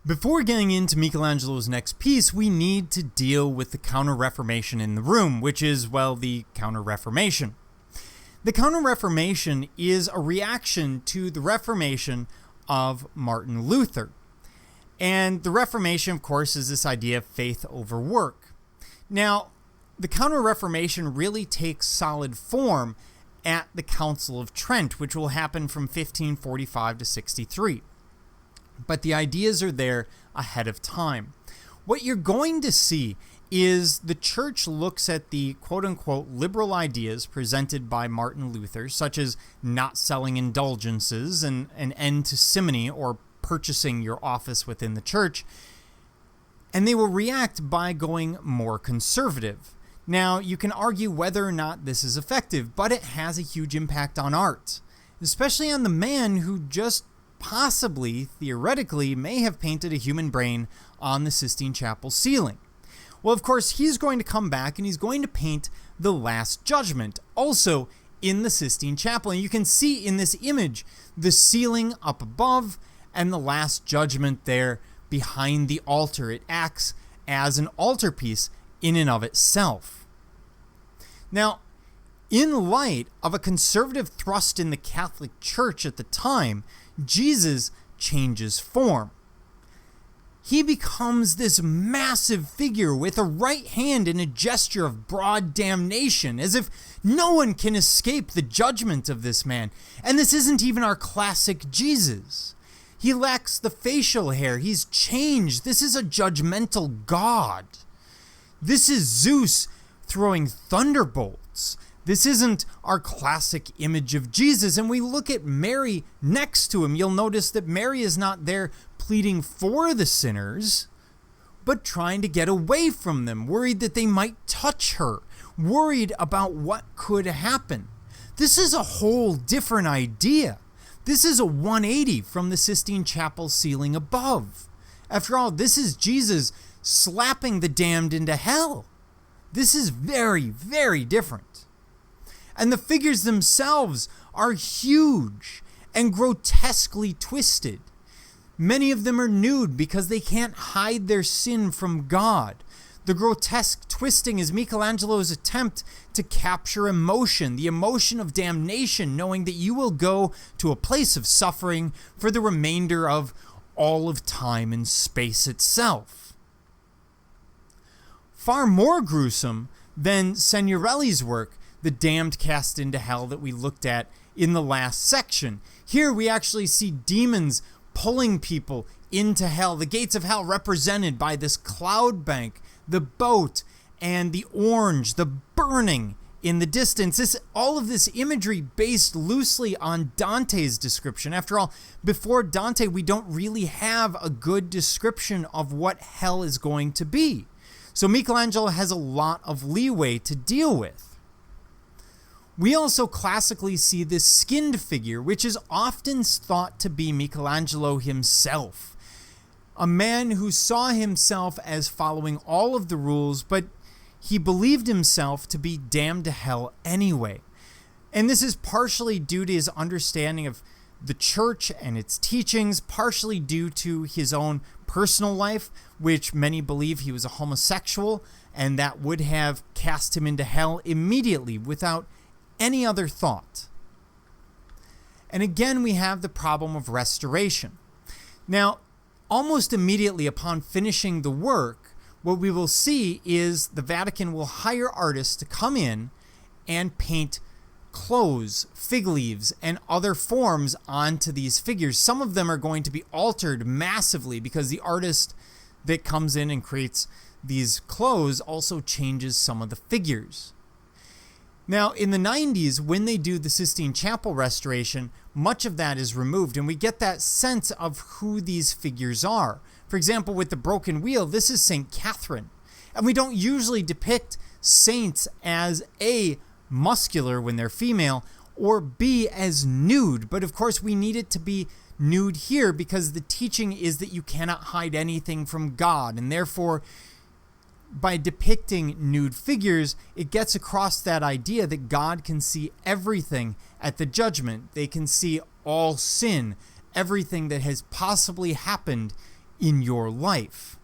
Before getting into Michelangelo's next piece, we need to deal with the Counter-Reformation in the room, which is, well, the Counter-Reformation. The Counter-Reformation is a reaction to the Reformation of Martin Luther. And the Reformation, of course, is this idea of faith over work. Now, the Counter-Reformation really takes solid form at the Council of Trent, which will happen from 1545 to 63. But the ideas are there ahead of time. What you're going to see is the church looks at the quote-unquote liberal ideas presented by Martin Luther, such as not selling indulgences and an end to simony or purchasing your office within the church, and they will react by going more conservative. Now, you can argue whether or not this is effective, but it has a huge impact on art, especially on the man who just possibly, theoretically, may have painted a human brain on the Sistine Chapel ceiling. Well, of course, he's going to come back and he's going to paint the Last Judgment, also in the Sistine Chapel. And you can see in this image the ceiling up above and the Last Judgment there behind the altar. It acts as an altarpiece in and of itself. Now, in light of a conservative thrust in the Catholic Church at the time, Jesus changes form. He becomes this massive figure with a right hand in a gesture of broad damnation, as if no one can escape the judgment of this man. And this isn't even our classic Jesus. He lacks the facial hair. He's changed. This is a judgmental God. This is Zeus throwing thunderbolts. This isn't our classic image of Jesus. And we look at Mary next to him. You'll notice that Mary is not there pleading for the sinners, but trying to get away from them, worried that they might touch her, worried about what could happen. This is a whole different idea. This is a 180 from the Sistine Chapel ceiling above. After all, this is Jesus slapping the damned into hell. This is very, very different. And the figures themselves are huge and grotesquely twisted. Many of them are nude because they can't hide their sin from God. The grotesque twisting is Michelangelo's attempt to capture emotion, the emotion of damnation, knowing that you will go to a place of suffering for the remainder of all of time and space itself. Far more gruesome than Signorelli's work, The Damned Cast into Hell, that we looked at in the last section. Here we actually see demons pulling people into hell, the gates of hell represented by this cloud bank, the boat, and the orange, the burning in the distance. All of this imagery based loosely on Dante's description. After all, before Dante, we don't really have a good description of what hell is going to be. So Michelangelo has a lot of leeway to deal with. We also classically see this skinned figure, which is often thought to be Michelangelo himself. A man who saw himself as following all of the rules, but he believed himself to be damned to hell anyway. And this is partially due to his understanding of the church and its teachings, partially due to his own personal life, which many believe he was a homosexual, and that would have cast him into hell immediately without any other thought. And again, we have the problem of restoration. Now, almost immediately upon finishing the work, what we will see is the Vatican will hire artists to come in and paint clothes, fig leaves, and other forms onto these figures. Some of them are going to be altered massively because the artist that comes in and creates these clothes also changes some of the figures. Now, in the 90s, when they do the Sistine Chapel restoration, much of that is removed, and we get that sense of who these figures are. For example, with the broken wheel, this is St. Catherine. And we don't usually depict saints as A, muscular when they're female, or B, as nude. But of course, we need it to be nude here because the teaching is that you cannot hide anything from God, and therefore, by depicting nude figures, it gets across that idea that God can see everything at the judgment. They can see all sin, everything that has possibly happened in your life.